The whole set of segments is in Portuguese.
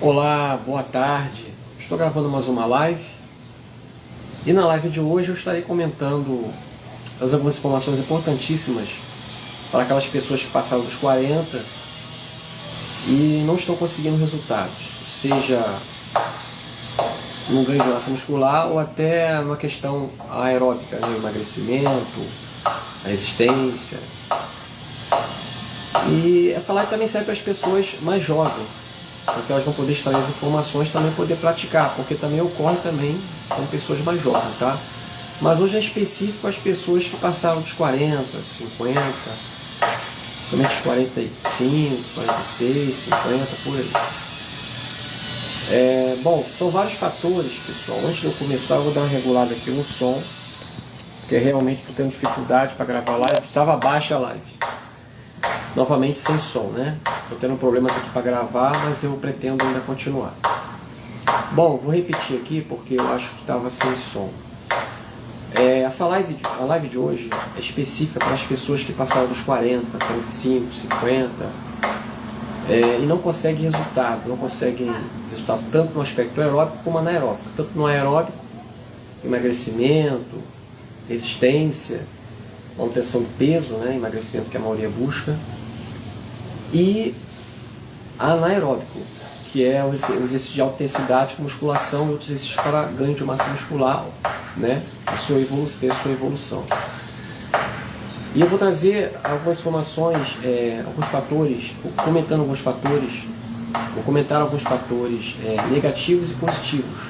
Olá, boa tarde. Estou gravando mais uma live e na live de hoje eu estarei comentando algumas informações importantíssimas para aquelas pessoas que passaram dos 40 e não estão conseguindo resultados, seja no ganho de massa muscular ou até numa questão aeróbica, né? Emagrecimento, resistência. E essa live também serve para as pessoas mais jovens, porque elas vão poder extrair as informações e também poder praticar, porque também ocorre também com pessoas mais jovens, tá? Mas hoje é específico as pessoas que passaram dos 40, 50, somente os 45, 46, 50, por aí. Bom, são vários fatores, pessoal. Antes de eu começar, eu vou dar uma regulada aqui no som, porque realmente estou tendo dificuldade para gravar a live. Estava baixa a live. Novamente sem som, né? Estou tendo problemas aqui para gravar, mas eu pretendo ainda continuar. Bom, vou repetir aqui porque eu acho que estava sem som. A live de hoje é específica para as pessoas que passaram dos 40, 45, 50 e não conseguem resultado. Não conseguem resultado tanto no aspecto aeróbico como anaeróbico. Tanto no aeróbico, emagrecimento, resistência, manutenção de peso, né? Emagrecimento que a maioria busca. E anaeróbico, que é o exercício de alta intensidade, com musculação e outros exercícios para ganho de massa muscular, né? A sua evolução. E eu vou trazer algumas informações, alguns fatores, comentando alguns fatores, vou comentar alguns fatores negativos e positivos.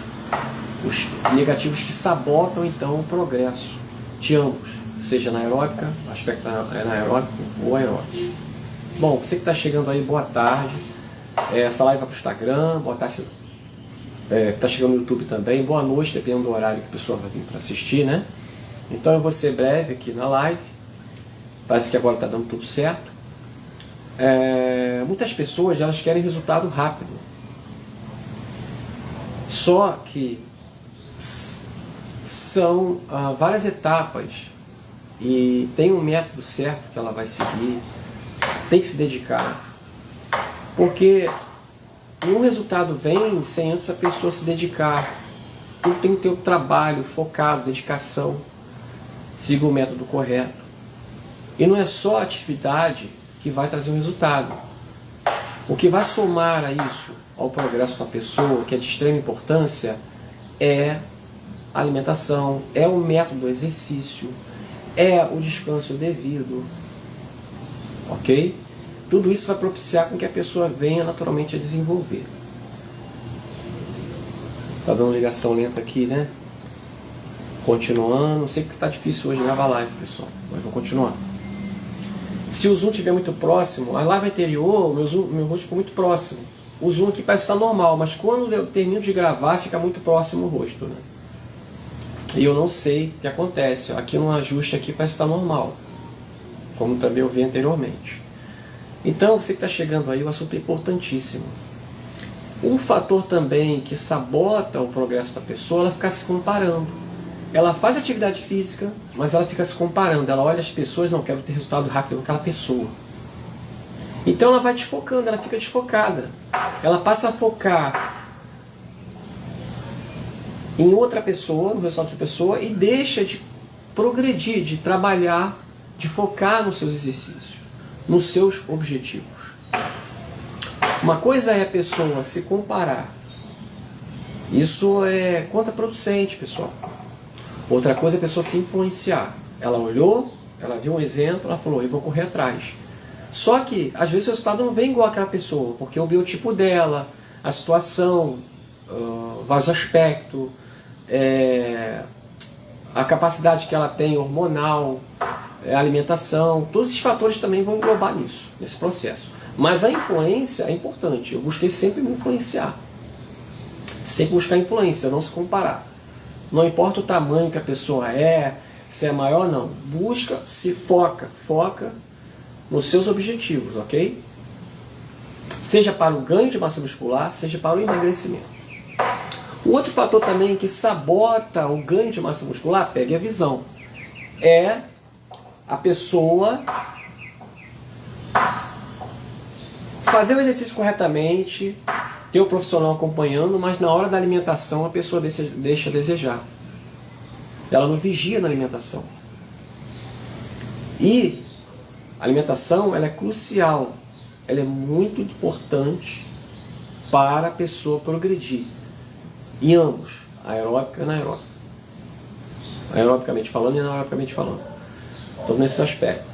Os negativos que sabotam então o progresso de ambos, seja na aeróbica, aspecto anaeróbico ou aeróbico. Bom, você que está chegando aí, boa tarde. Essa live vai para o Instagram, boa tarde. Está chegando no YouTube também, boa noite, dependendo do horário que a pessoa vai vir para assistir, né? Então eu vou ser breve aqui na live. Parece que agora está dando tudo certo. Muitas pessoas elas querem resultado rápido. Só que são várias etapas e tem um método certo que ela vai seguir. Tem que se dedicar, porque nenhum resultado vem sem antes a pessoa se dedicar. Tudo tem que ter um trabalho focado, dedicação, siga o método correto. E não é só a atividade que vai trazer um resultado. O que vai somar a isso, ao progresso da pessoa, que é de extrema importância, é a alimentação, é o método do exercício, é o descanso devido. Ok? Tudo isso vai propiciar com que a pessoa venha naturalmente a desenvolver. Tá dando ligação lenta aqui, né? Continuando. Sei que tá difícil hoje gravar live, pessoal, mas vou continuar. Se o zoom estiver muito próximo, a live anterior, meu rosto ficou muito próximo. O zoom aqui parece estar normal, mas quando eu termino de gravar, fica muito próximo o rosto, né? E eu não sei o que acontece. Aqui no ajuste aqui parece estar normal, como também eu vi anteriormente. Então, você que está chegando aí, o assunto é importantíssimo. Um fator também que sabota o progresso da pessoa, ela ficar se comparando. Ela faz atividade física, mas ela fica se comparando. Ela olha as pessoas, não, quero ter resultado rápido com aquela pessoa. Então ela vai desfocando, ela fica desfocada. Ela passa a focar em outra pessoa, no resultado de outra pessoa, e deixa de progredir, de trabalhar, de focar nos seus exercícios, nos seus objetivos. Uma coisa é a pessoa se comparar. Isso é contraproducente, pessoal. Outra coisa é a pessoa se influenciar. Ela olhou, ela viu um exemplo, ela falou, eu vou correr atrás. Só que, às vezes, o resultado não vem igual àquela pessoa, porque o biotipo dela, a situação, vários aspectos, a capacidade que ela tem hormonal, a alimentação, todos esses fatores também vão englobar nisso, nesse processo. Mas a influência é importante. Eu busquei sempre me influenciar. Sempre buscar influência, não se comparar. Não importa o tamanho que a pessoa é, se é maior ou não. Busca, se foca nos seus objetivos, ok? Seja para o ganho de massa muscular, seja para o emagrecimento. O outro fator também que sabota o ganho de massa muscular, pegue a visão, é a pessoa fazer o exercício corretamente, ter o profissional acompanhando, mas na hora da alimentação a pessoa deixa a desejar. Ela não vigia na alimentação. E a alimentação, ela é crucial, ela é muito importante para a pessoa progredir. Em ambos, aeróbica e anaeróbica. Aerobicamente falando e anaerobicamente falando. Então, nesse aspecto.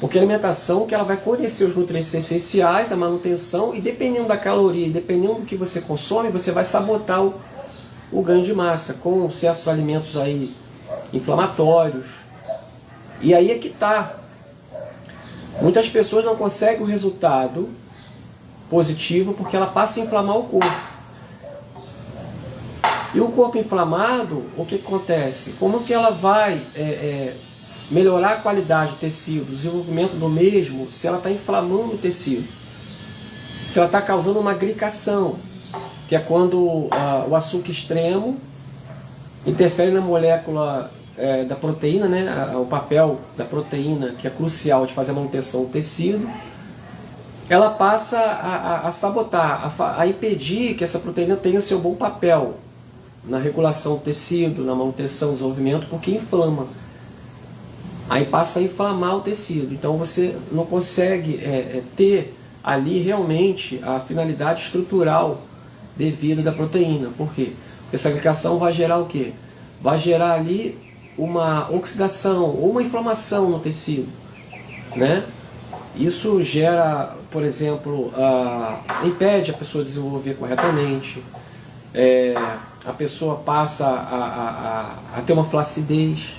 Porque a alimentação que ela vai fornecer os nutrientes essenciais, a manutenção, e dependendo da caloria, dependendo do que você consome, você vai sabotar o ganho de massa com certos alimentos aí inflamatórios. E aí é que está. Muitas pessoas não conseguem o resultado positivo porque ela passa a inflamar o corpo. E o corpo inflamado, o que acontece? Como que ela vai melhorar a qualidade do tecido, o desenvolvimento do mesmo, se ela está inflamando o tecido? Se ela está causando uma glicação, que é quando o açúcar extremo interfere na molécula da proteína, né? O papel da proteína, que é crucial de fazer a manutenção do tecido, ela passa a sabotar, a impedir que essa proteína tenha seu bom papel na regulação do tecido, na manutenção do desenvolvimento, porque inflama. Aí passa a inflamar o tecido. Então você não consegue ter ali realmente a finalidade estrutural devida da proteína. Por quê? Porque essa glicação vai gerar o quê? Vai gerar ali uma oxidação ou uma inflamação no tecido, né? Isso gera, por exemplo, impede a pessoa de desenvolver corretamente, a pessoa passa a ter uma flacidez,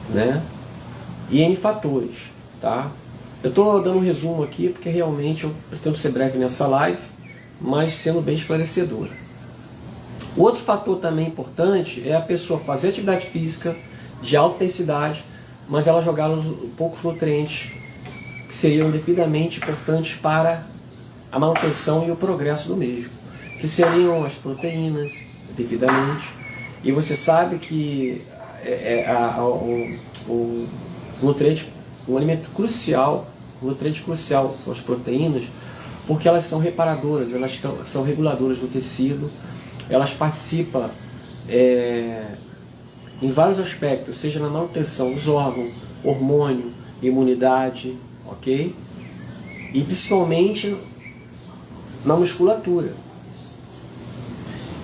né? E N fatores, tá? Eu estou dando um resumo aqui porque realmente eu pretendo ser breve nessa live, mas sendo bem esclarecedora. Outro fator também importante é a pessoa fazer atividade física de alta intensidade, mas ela jogar poucos nutrientes que seriam devidamente importantes para a manutenção e o progresso do mesmo, que seriam as proteínas, devidamente. E você sabe que o nutriente, um alimento crucial, o nutriente crucial são as proteínas, porque elas são reparadoras, elas são reguladoras do tecido, elas participam em vários aspectos, seja na manutenção dos órgãos, hormônio, imunidade, ok? E principalmente na musculatura.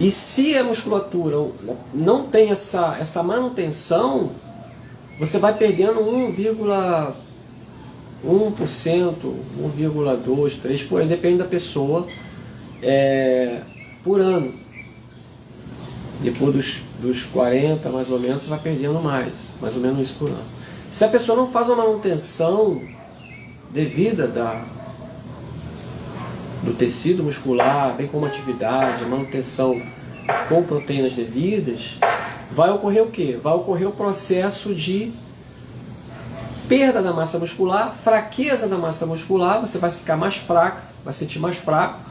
E se a musculatura não tem essa manutenção, você vai perdendo 1,1%, 1,2%, 3%, por aí, depende da pessoa, por ano. Depois dos 40, mais ou menos, você vai perdendo mais ou menos isso por ano. Se a pessoa não faz uma manutenção devida do tecido muscular, bem como atividade, manutenção com proteínas devidas, vai ocorrer o quê? Vai ocorrer o processo de perda da massa muscular, fraqueza da massa muscular, você vai ficar mais fraco, vai se sentir mais fraco,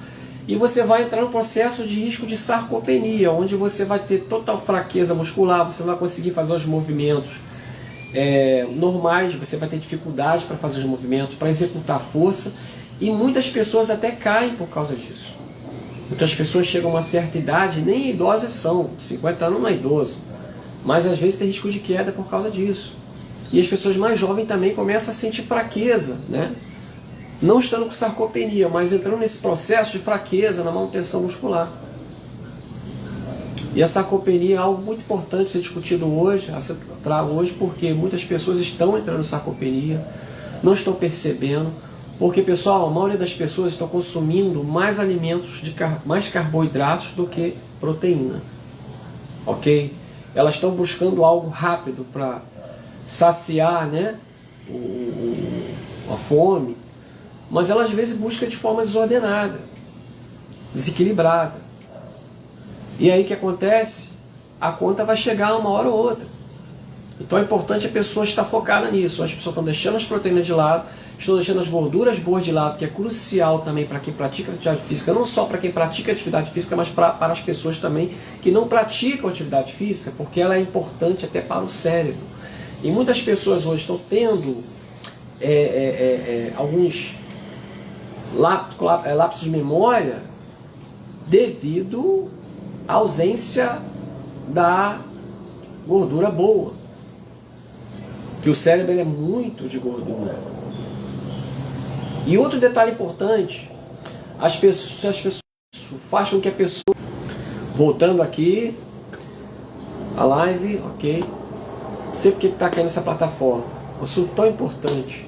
e você vai entrar no processo de risco de sarcopenia, onde você vai ter total fraqueza muscular, você não vai conseguir fazer os movimentos normais, você vai ter dificuldade para fazer os movimentos, para executar a força, e muitas pessoas até caem por causa disso. Muitas pessoas chegam a uma certa idade, nem idosas são, 50 anos não é idoso, mas às vezes tem risco de queda por causa disso. E as pessoas mais jovens também começam a sentir fraqueza, né? Não estando com sarcopenia, mas entrando nesse processo de fraqueza na manutenção muscular. E a sarcopenia é algo muito importante ser discutido hoje, porque muitas pessoas estão entrando em sarcopenia, não estão percebendo, porque, pessoal, a maioria das pessoas estão consumindo mais alimentos, mais carboidratos do que proteína, ok? Elas estão buscando algo rápido para saciar, né, a fome, mas elas às vezes buscam de forma desordenada, desequilibrada. E aí o que acontece? A conta vai chegar uma hora ou outra. Então é importante a pessoa estar focada nisso. As pessoas estão deixando as proteínas de lado, estão deixando as gorduras boas de lado, que é crucial também para quem pratica atividade física, não só para quem pratica atividade física, mas para as pessoas também que não praticam atividade física, porque ela é importante até para o cérebro. E muitas pessoas hoje estão tendo alguns lapsos de memória devido à ausência da gordura boa. Que o cérebro ele é muito de gordura. E outro detalhe importante, as pessoas fazem com que a pessoa, voltando aqui, a live, ok? Não sei porque está caindo essa plataforma, um assunto tão importante.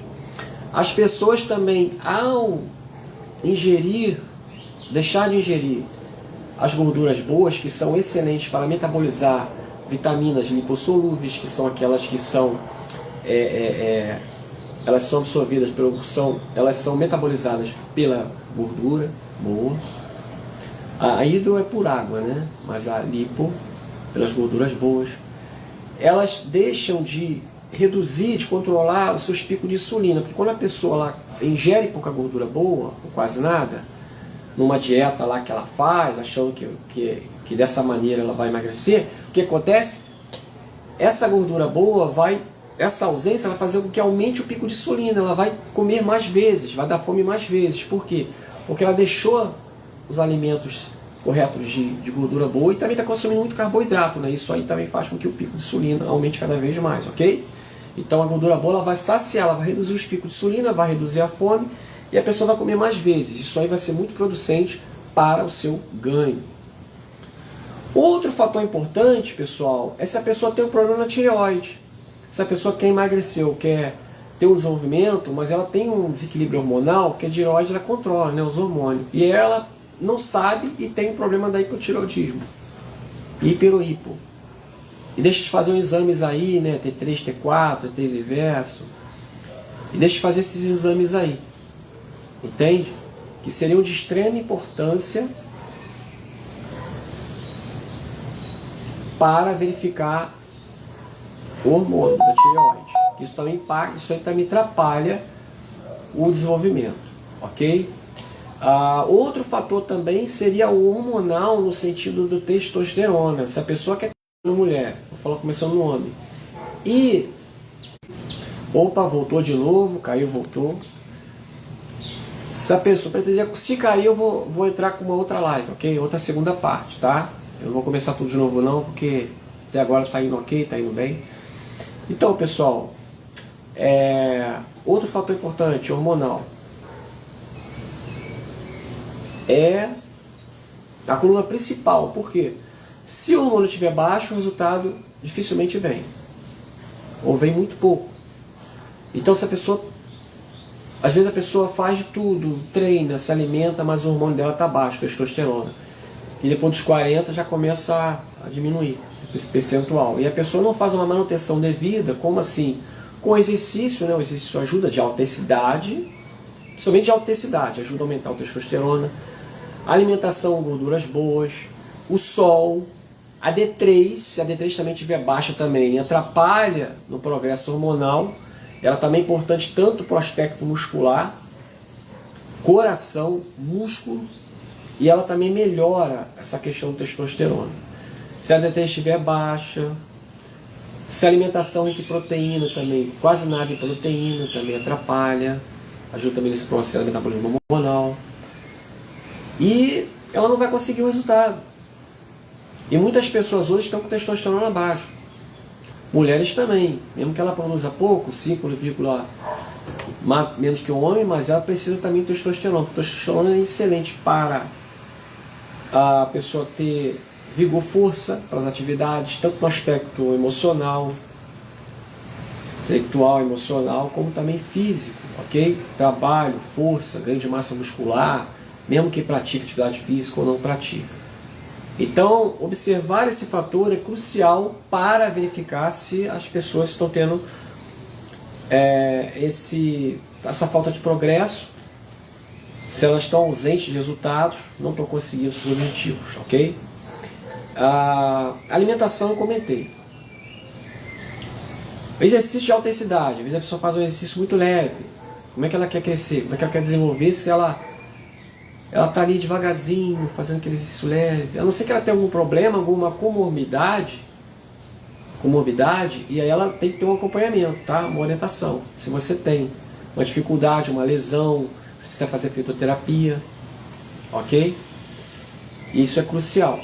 As pessoas também, ao ingerir, deixar de ingerir as gorduras boas, que são excelentes para metabolizar vitaminas lipossolúveis, que são aquelas que são elas são absorvidas elas são metabolizadas pela gordura boa. A hidro é por água, né? Mas a lipo pelas gorduras boas. Elas deixam de reduzir, de controlar os seus picos de insulina, porque quando a pessoa lá ingere pouca gordura boa, ou quase nada, numa dieta lá que ela faz, achando que dessa maneira ela vai emagrecer, o que acontece? Essa gordura boa essa ausência vai fazer com que aumente o pico de insulina, ela vai comer mais vezes, vai dar fome mais vezes. Por quê? Porque ela deixou os alimentos corretos de gordura boa e também está consumindo muito carboidrato, né? Isso aí também faz com que o pico de insulina aumente cada vez mais, ok? Então a gordura boa ela vai saciar, ela vai reduzir os picos de insulina, vai reduzir a fome e a pessoa vai comer mais vezes. Isso aí vai ser muito producente para o seu ganho. Outro fator importante, pessoal, é se a pessoa tem um problema na tireoide. Se a pessoa quer emagrecer ou quer ter um desenvolvimento, mas ela tem um desequilíbrio hormonal, porque a tireoide ela controla, né, os hormônios. E ela não sabe e tem um problema da hipotireoidismo, hiperohipo. E deixa de fazer uns exames aí, né, T3, T4, T3 inverso. E deixa de fazer esses exames aí. Entende? Que seriam de extrema importância para verificar o hormônio da tireoide. Isso também impacta, isso aí também atrapalha o desenvolvimento, ok? Outro fator também seria o hormonal no sentido do testosterona. Se a pessoa quer ter uma mulher, vou falar começando no homem, e opa, voltou de novo, caiu, voltou. Se a pessoa pretendia, se cair eu vou entrar com uma outra live, ok? Outra segunda parte, tá? Eu não vou começar tudo de novo não, porque até agora tá indo ok, tá indo bem. Então, pessoal, outro fator importante, hormonal, é a coluna principal. Por quê? Se o hormônio estiver baixo, o resultado dificilmente vem. Ou vem muito pouco. Então, se a pessoa... Às vezes a pessoa faz de tudo, treina, se alimenta, mas o hormônio dela está baixo, testosterona. E depois dos 40 já começa a diminuir esse percentual. E a pessoa não faz uma manutenção devida, como assim? Com exercício, né? O exercício ajuda de alta intensidade, somente de alta intensidade, ajuda a aumentar a testosterona, alimentação com gorduras boas, o sol, a D3, se a D3 também estiver baixa também, atrapalha no progresso hormonal. Ela também é importante tanto para o aspecto muscular, coração, músculo, e ela também melhora essa questão do testosterona. Se a D3 estiver baixa, se a alimentação rica em proteína também, quase nada em proteína, também atrapalha, ajuda também nesse processo de metabolismo hormonal. E ela não vai conseguir o resultado. E muitas pessoas hoje estão com testosterona baixo. Mulheres também, mesmo que ela produza pouco, 5, menos que o homem, mas ela precisa também de testosterona. A testosterona é excelente para a pessoa ter vigor, força para as atividades, tanto no aspecto emocional, intelectual, emocional, como também físico, ok? Trabalho, força, ganho de massa muscular, mesmo que pratique atividade física ou não pratique. Então, observar esse fator é crucial para verificar se as pessoas estão tendo essa falta de progresso, se elas estão ausentes de resultados, não estão conseguindo seus objetivos, ok? A alimentação eu comentei. Exercício de alta intensidade, às vezes a pessoa faz um exercício muito leve. Como é que ela quer crescer? Como é que ela quer desenvolver se ela está ali devagarzinho, fazendo aquele exercício leve? A não ser que ela tenha algum problema, alguma comorbidade, e aí ela tem que ter um acompanhamento, tá? Uma orientação. Se você tem uma dificuldade, uma lesão, você precisa fazer fitoterapia, ok? Isso é crucial.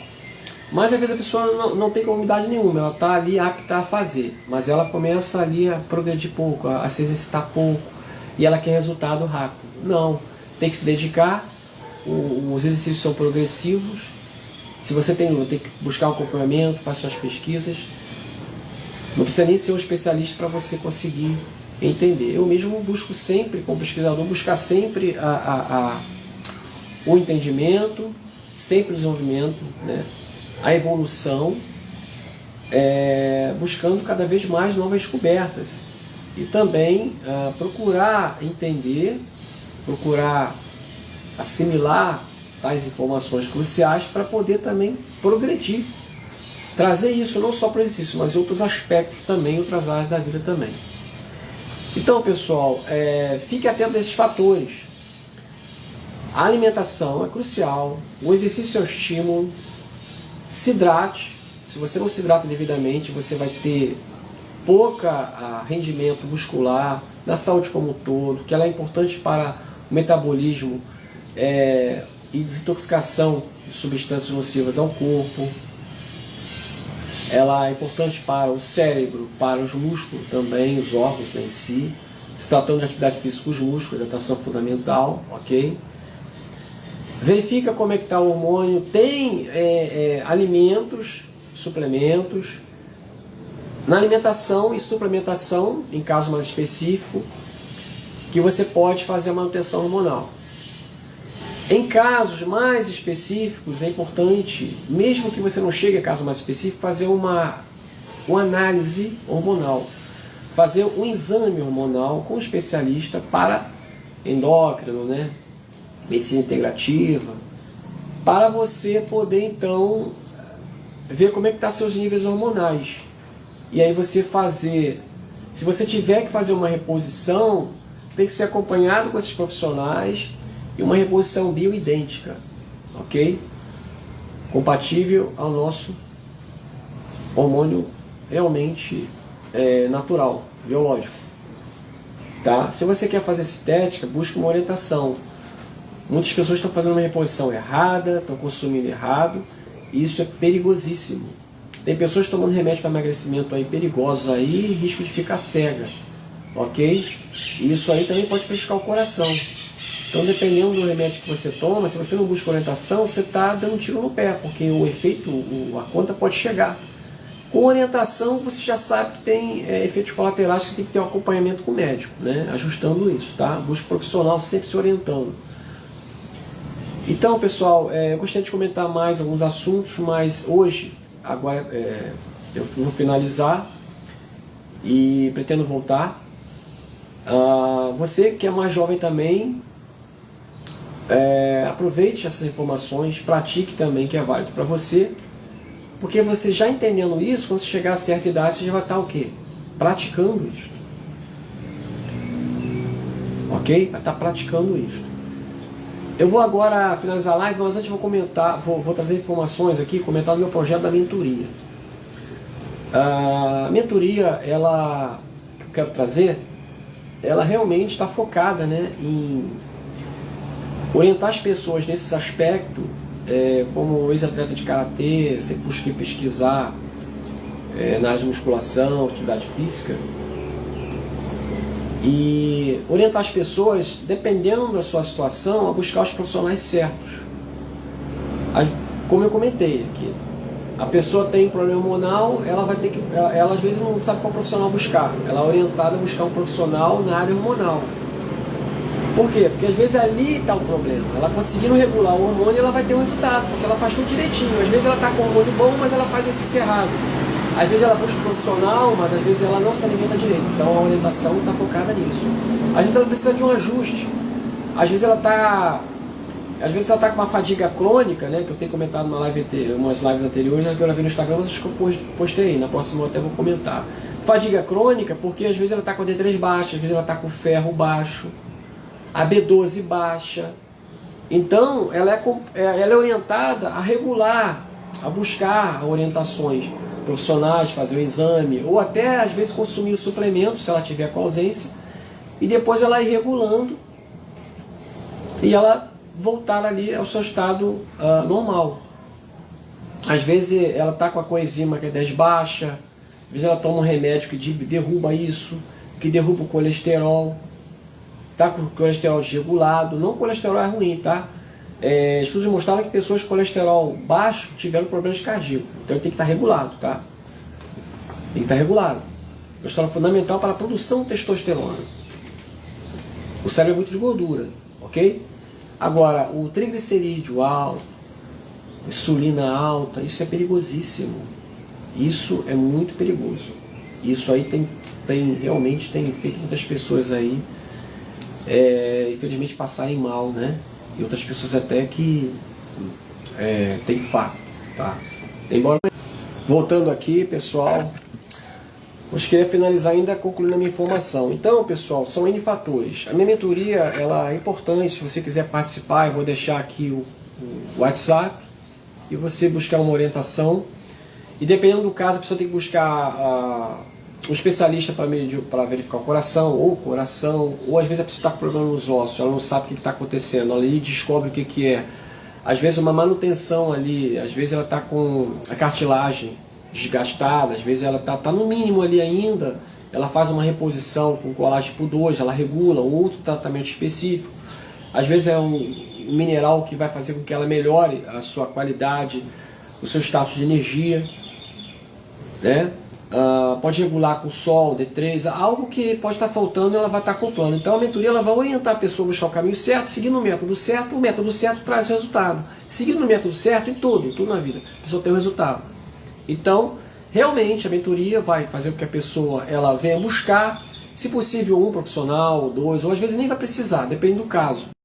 Mas às vezes a pessoa não tem comorbidade nenhuma, ela está ali apta a fazer, mas ela começa ali a progredir pouco, a se exercitar pouco, e ela quer resultado rápido. Não, tem que se dedicar, os exercícios são progressivos. Se você tem que buscar um acompanhamento, faça suas pesquisas. Não precisa nem ser um especialista para você conseguir entender. Eu mesmo busco sempre, como pesquisador, buscar sempre o entendimento, sempre o desenvolvimento, né? A evolução, buscando cada vez mais novas descobertas. E também procurar entender, procurar assimilar tais informações cruciais para poder também progredir. Trazer isso não só para o exercício, mas outros aspectos também, outras áreas da vida também. Então, pessoal, fique atento a esses fatores. A alimentação é crucial, o exercício é o estímulo, se hidrate. Se você não se hidrata devidamente, você vai ter pouca rendimento muscular, na saúde como um todo, que ela é importante para o metabolismo e desintoxicação de substâncias nocivas ao corpo. Ela é importante para o cérebro, para os músculos também, os órgãos, né, em si. Se tratando de atividade física, os músculos, hidratação fundamental, ok? Verifica como é que está o hormônio. Tem alimentos, suplementos. Na alimentação e suplementação, em caso mais específico, que você pode fazer a manutenção hormonal. Em casos mais específicos, é importante, mesmo que você não chegue a caso mais específico, fazer uma análise hormonal. Fazer um exame hormonal com um especialista para endócrino, né? Medicina integrativa, para você poder então ver como é que estão seus níveis hormonais. E aí você fazer, se você tiver que fazer uma reposição, tem que ser acompanhado com esses profissionais e uma reposição bioidêntica, ok? Compatível ao nosso hormônio realmente natural, biológico. Tá? Se você quer fazer sintética, busque uma orientação. Muitas pessoas estão fazendo uma reposição errada, estão consumindo errado, e isso é perigosíssimo. Tem pessoas tomando remédio para emagrecimento aí perigosos aí, risco de ficar cega, ok? E isso aí também pode prejudicar o coração. Então, dependendo do remédio que você toma, se você não busca orientação, você está dando um tiro no pé, porque o efeito, a conta pode chegar. Com orientação, você já sabe que tem efeitos colaterais, que você tem que ter um acompanhamento com o médico, né? Ajustando isso, tá? Busca um profissional sempre se orientando. Então, pessoal, eu gostaria de comentar mais alguns assuntos, mas hoje, agora, eu vou finalizar e pretendo voltar. Você que é mais jovem também, aproveite essas informações, pratique também, que é válido para você, porque você já entendendo isso, quando você chegar a certa idade, você já vai estar o quê? Praticando isso. Ok? Vai estar praticando isso. Eu vou agora finalizar a live, mas antes vou comentar, vou trazer informações aqui, comentar o meu projeto da mentoria. A mentoria, ela que eu quero trazer, ela realmente está focada, né, em orientar as pessoas nesse aspecto, como ex-atleta de karatê, sempre busquei pesquisar na área de musculação, atividade física, e orientar as pessoas, dependendo da sua situação, a buscar os profissionais certos. Como eu comentei aqui, a pessoa tem problema hormonal, ela vai ter que, ela às vezes não sabe qual profissional buscar, ela é orientada a buscar um profissional na área hormonal. Por quê? Porque às vezes ali está o problema. Ela conseguindo regular o hormônio, ela vai ter um resultado, porque ela faz tudo direitinho. Às vezes ela está com o hormônio bom, mas ela faz esse errado. Às vezes ela busca um profissional, mas às vezes ela não se alimenta direito. Então a orientação está focada nisso. Às vezes ela precisa de um ajuste. Às vezes ela está com uma fadiga crônica, né, que eu tenho comentado numa umas lives anteriores, que eu gravei no Instagram, mas acho que eu postei aí. Na próxima eu até vou comentar. Fadiga crônica porque às vezes ela está com a D3 baixa, às vezes ela está com o ferro baixo, a B12 baixa. Então ela é orientada a regular, a buscar orientações profissionais, fazer o exame, ou até às vezes consumir o suplemento, se ela tiver com ausência, e depois ela ir regulando e ela voltar ali ao seu estado normal. Às vezes ela está com a coenzima Q10 baixa, às vezes ela toma um remédio que derruba isso, que derruba o colesterol, está com o colesterol desregulado. Não, o colesterol é ruim, tá? Estudos mostraram que pessoas com colesterol baixo tiveram problemas cardíacos. Então ele tem que estar regulado, tá? Tem que estar regulado. O colesterol é fundamental para a produção de testosterona. O cérebro é muito de gordura, ok? Agora, o triglicerídeo alto, insulina alta, isso é perigosíssimo. Isso é muito perigoso. Isso aí realmente tem feito muitas pessoas aí, infelizmente, passarem mal, né? E outras pessoas até que tem infarto, tá? Embora... Voltando aqui, pessoal, eu queria finalizar ainda concluindo a minha informação. Então, pessoal, são N fatores. A minha mentoria, ela é importante. Se você quiser participar, eu vou deixar aqui o WhatsApp e você buscar uma orientação. E dependendo do caso, a pessoa tem que buscar um especialista para verificar o coração, ou às vezes a pessoa está com problema nos ossos, ela não sabe o que está acontecendo, ela ali descobre o que é. Às vezes uma manutenção ali, às vezes ela está com a cartilagem desgastada, às vezes ela está no mínimo ali ainda, ela faz uma reposição com colágeno tipo 2, ela regula um outro tratamento específico. Às vezes é um mineral que vai fazer com que ela melhore a sua qualidade, o seu status de energia, né? Pode regular com sol, D3, algo que pode estar faltando, ela vai estar acoplando. Então a mentoria ela vai orientar a pessoa a buscar o caminho certo, seguindo o método certo traz resultado. Seguindo o método certo em tudo na vida, a pessoa tem o resultado. Então, realmente a mentoria vai fazer com que a pessoa ela venha buscar, se possível, um profissional, ou dois, ou às vezes nem vai precisar, depende do caso.